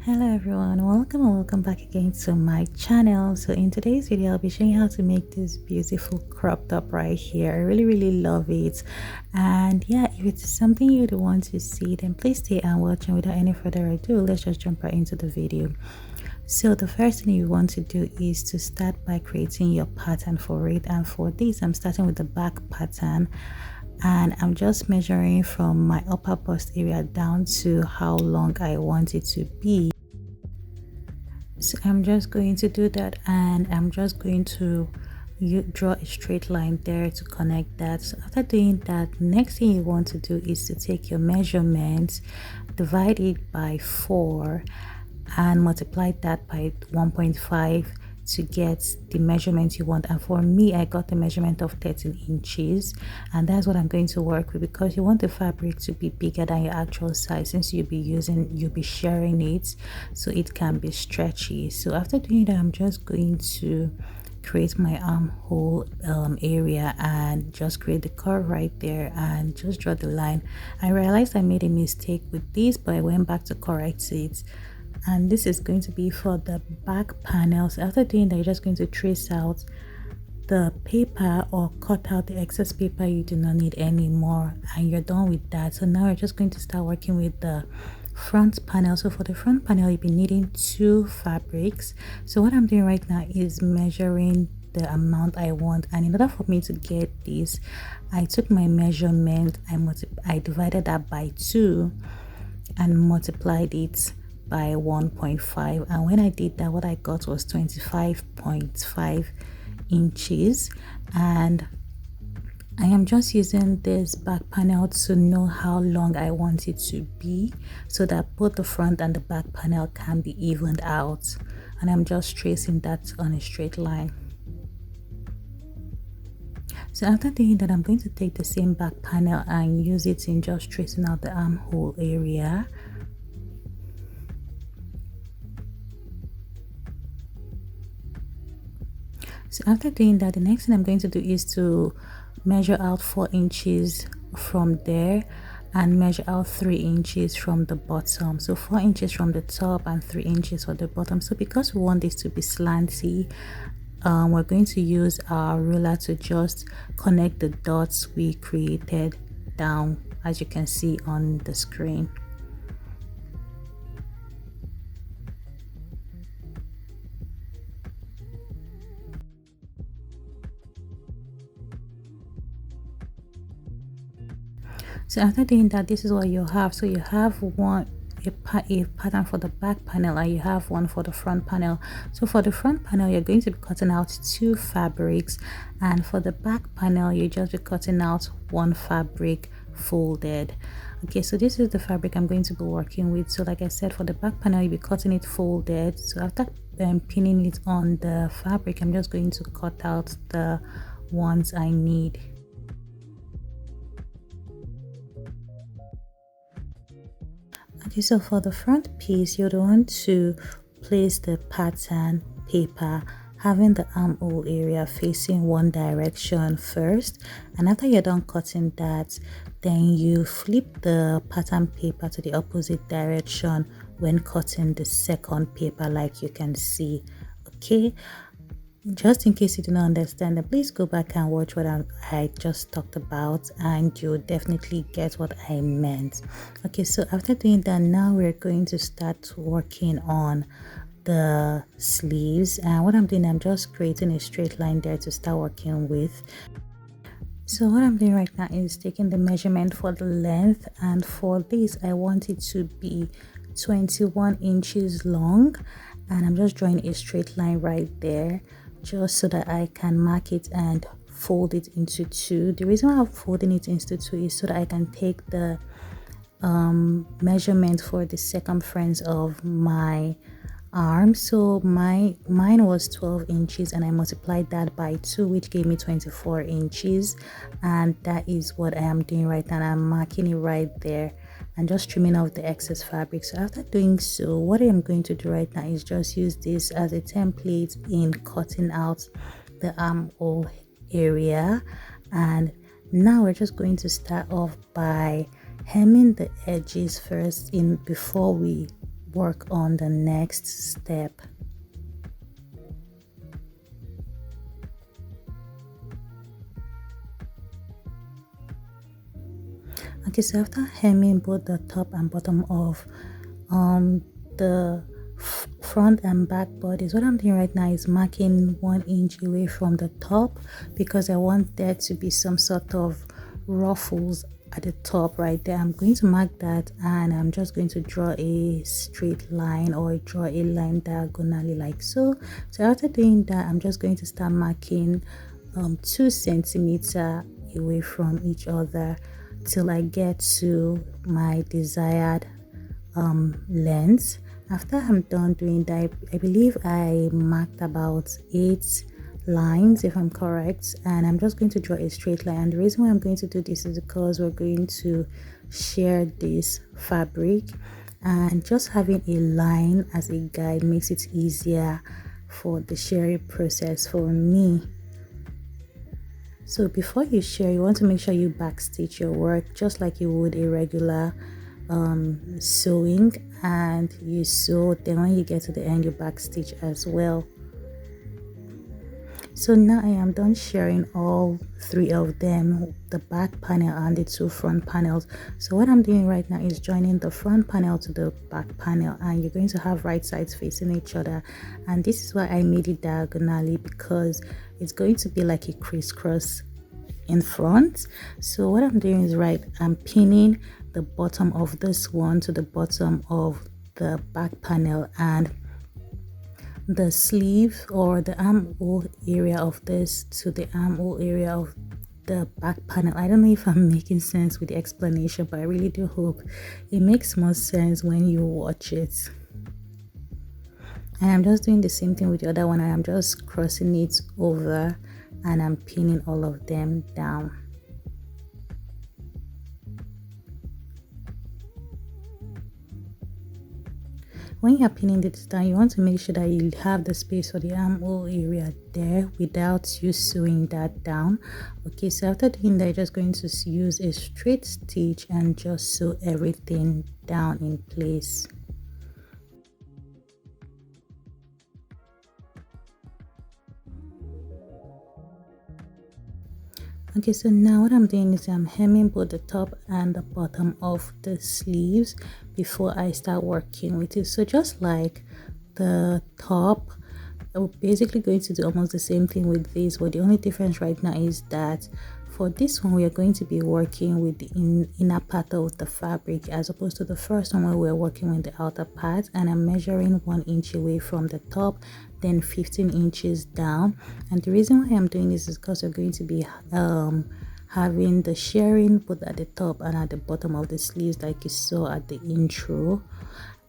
Hello everyone, welcome and welcome back again to my channel. So in today's video I'll be showing you how to make this beautiful crop top right here. I really love it, and yeah, if it's something you'd want to see, then please stay and watch, and without any further ado, let's just jump right into the video. So the first thing you want to do is to start by creating your pattern for it, and for this I'm starting with the back pattern, and I'm just measuring from my upper bust area down to how long I want it to be. So I'm just going to do that, and I'm just going to draw a straight line there to connect that. So after doing that, next thing you want to do is to take your measurements, divide it by 4 and multiply that by 1.5 to get the measurement you want. And for me, I got the measurement of 13 inches, and that's what I'm going to work with, because you want the fabric to be bigger than your actual size, since you'll be sharing it, so it can be stretchy. So after doing that, I'm just going to create my armhole area and just create the curve right there and just draw the line. I realized I made a mistake with this, but I went back to correct it, and this is going to be for the back panel. So after doing that, you're just going to trace out the paper or cut out the excess paper you do not need anymore, and you're done with that. So now we're just going to start working with the front panel. So for the front panel, you'll be needing 2 fabrics. So what I'm doing right now is measuring the amount I want, and in order for me to get this, I took my measurement, I divided that by 2 and multiplied it by 1.5, and when I did that, what I got was 25.5 inches. And I am just using this back panel to know how long I want it to be, so that both the front and the back panel can be evened out, and I'm just tracing that on a straight line. So after doing that, I'm going to take the same back panel and use it in just tracing out the armhole area. So after doing that, the next thing I'm going to do is to measure out 4 inches from there and measure out 3 inches from the bottom. So 4 inches from the top and 3 inches for the bottom. So because we want this to be slanty, we're going to use our ruler to just connect the dots we created down, as you can see on the screen. So after doing that, this is what you have. So you have a pattern for the back panel, and you have one for the front panel. So for the front panel, you're going to be cutting out 2 fabrics, and for the back panel, you just be cutting out 1 fabric folded. Okay, so this is the fabric I'm going to be working with. So like I said, for the back panel, you'll be cutting it folded. So after pinning it on the fabric, I'm just going to cut out the ones I need. Okay, so for the front piece, you'd want to place the pattern paper having the armhole area facing one direction first, and after you're done cutting that, then you flip the pattern paper to the opposite direction when cutting the second paper, like you can see. Okay, just in case you do not understand, then please go back and watch what I just talked about, and you'll definitely get what I meant. Okay, so after doing that, now we're going to start working on the sleeves, and what I'm doing, I'm just creating a straight line there to start working with. So what I'm doing right now is taking the measurement for the length, and for this I want it to be 21 inches long, and I'm just drawing a straight line right there, just so that I can mark it and fold it into 2. The reason why I'm folding it into 2 is so that I can take the measurement for the circumference of my arm. So mine was 12 inches, and I multiplied that by 2, which gave me 24 inches, and that is what I am doing right now. I'm marking it right there and just trimming off the excess fabric. So after doing so, what I am going to do right now is just use this as a template in cutting out the armhole area. And now we're just going to start off by hemming the edges first before we work on the next step. Okay, so after hemming both the top and bottom of the front and back bodies, what I'm doing right now is marking 1 inch away from the top because I want there to be some sort of ruffles at the top right there. I'm going to mark that, and I'm just going to draw a straight line or draw a line diagonally like so. So after doing that, I'm just going to start marking 2 centimeter away from each other till I get to my desired length. After I'm done doing that, I believe I marked about 8 lines if I'm correct, and I'm just going to draw a straight line. And the reason why I'm going to do this is because we're going to share this fabric, and just having a line as a guide makes it easier for the sharing process for me. So before you share, you want to make sure you backstitch your work just like you would a regular sewing, and you sew, then when you get to the end you backstitch as well. So now I am done sharing all 3 of them, the back panel and the 2 front panels. So what I'm doing right now is joining the front panel to the back panel, and you're going to have right sides facing each other. And this is why I made it diagonally, because it's going to be like a crisscross in front. So what I'm doing is I'm pinning the bottom of this one to the bottom of the back panel, and the sleeve or the armhole area of this to the armhole area of the back panel. I don't know if I'm making sense with the explanation, but I really do hope it makes more sense when you watch it. And I'm just doing the same thing with the other one, and I'm just crossing it over and I'm pinning all of them down. When you're pinning this down, you want to make sure that you have the space for the armhole area there without you sewing that down. Okay, so after doing that, you're just going to use a straight stitch and just sew everything down in place. Okay, so now what I'm doing is I'm hemming both the top and the bottom of the sleeves before I start working with it. So just like the top, I'm basically going to do almost the same thing with this, but the only difference right now is that for this one we are going to be working with the inner part of the fabric, as opposed to the first one where we're working with the outer part. And I'm measuring 1 inch away from the top, then 15 inches down. And the reason why I'm doing this is because we're going to be having the shirring both at the top and at the bottom of the sleeves like you saw at the intro.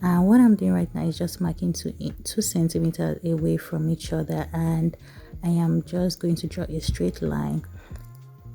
And what I'm doing right now is just marking 2 centimeters away from each other, and I am just going to draw a straight line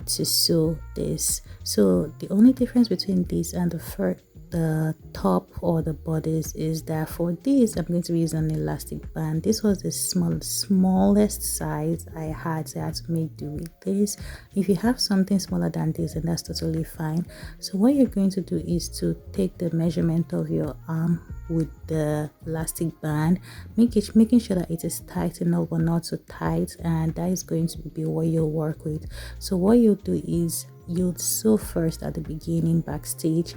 to sew this. So the only difference between this and the top or the bodice is that for this I'm going to be using an elastic band. This was the smallest size I had, so I had to make do with this. If you have something smaller than this, then that's totally fine. So what you're going to do is to take the measurement of your arm with the elastic band, making sure that it is tight enough but not so tight, and that is going to be what you'll work with. So what you'll do is you'll sew first at the beginning backstage,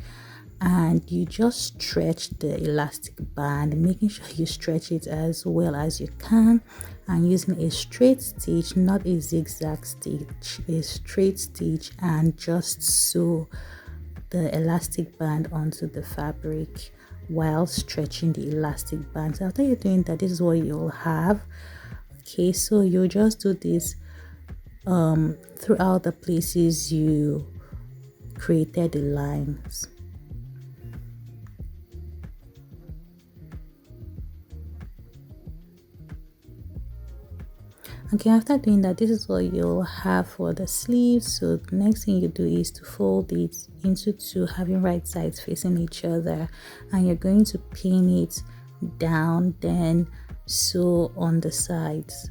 and you just stretch the elastic band, making sure you stretch it as well as you can, and using a straight stitch, not a zigzag stitch, a straight stitch, and just sew the elastic band onto the fabric while stretching the elastic band. So after you're doing that, this is what you'll have. Okay, so you'll just do this throughout the places you created the lines. Okay, after doing that, this is what you'll have for the sleeves. So the next thing you do is to fold it into 2, having right sides facing each other, and you're going to pin it down, then sew on the sides.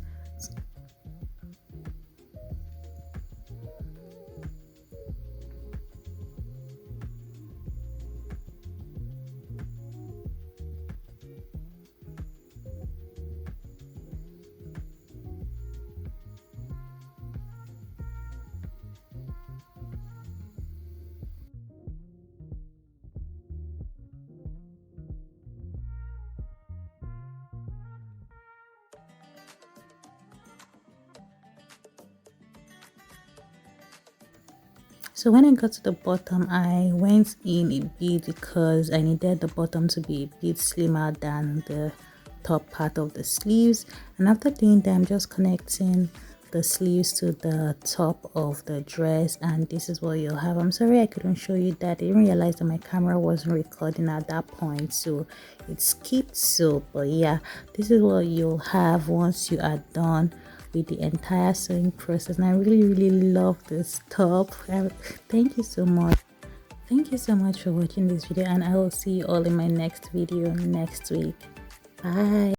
So when I got to the bottom, I went in a bit because I needed the bottom to be a bit slimmer than the top part of the sleeves. And after doing that, I'm just connecting the sleeves to the top of the dress, and this is what you'll have. I'm sorry I couldn't show you that. I didn't realize that my camera wasn't recording at that point, so it skipped. So but yeah, this is what you'll have once you are done with the entire sewing process. And I really love this top. Thank you so much. Thank you so much for watching this video, and I will see you all in my next video next week. Bye.